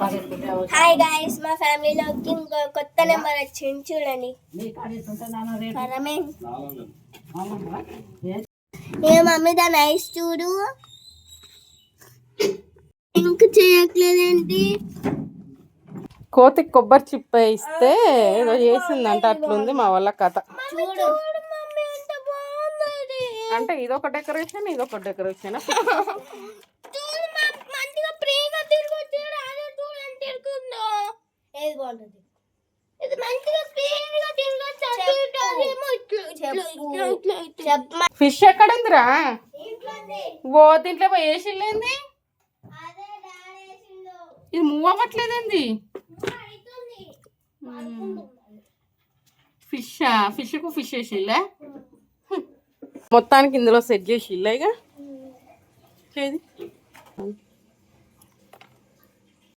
Hi guys, మా ఫ్యామిలీలోకి ఇంకో కొత్త నెంబర్ వచ్చింది చూడండి. ఏ మమ్మీ దాని ఐస్ చూడు, ఇంక చేయట్లేదేంటి? కోతికి కొబ్బరి చిప్ప ఇస్తే ఏదో చేసిందంట, అట్లుంది మా వాళ్ళ కథ. చూడు అంటే ఇదొక డెకరేషన్, ఇదొక డెకరేషన్. ఏది బాగుంటుంది? ఇది మంచిగా క్లీన్గా తిరగచ్చు. ఫిష్ ఎక్కడుందిరా? ఓ దీంట్లో వేసిలేంది, ఇది మూవ్ అవ్వట్లేదేంది? ఫిష్కు ఫిష్ వేసిల్లే, మొత్తానికి ఇందులో సెట్ చేసిల్లే. ఇక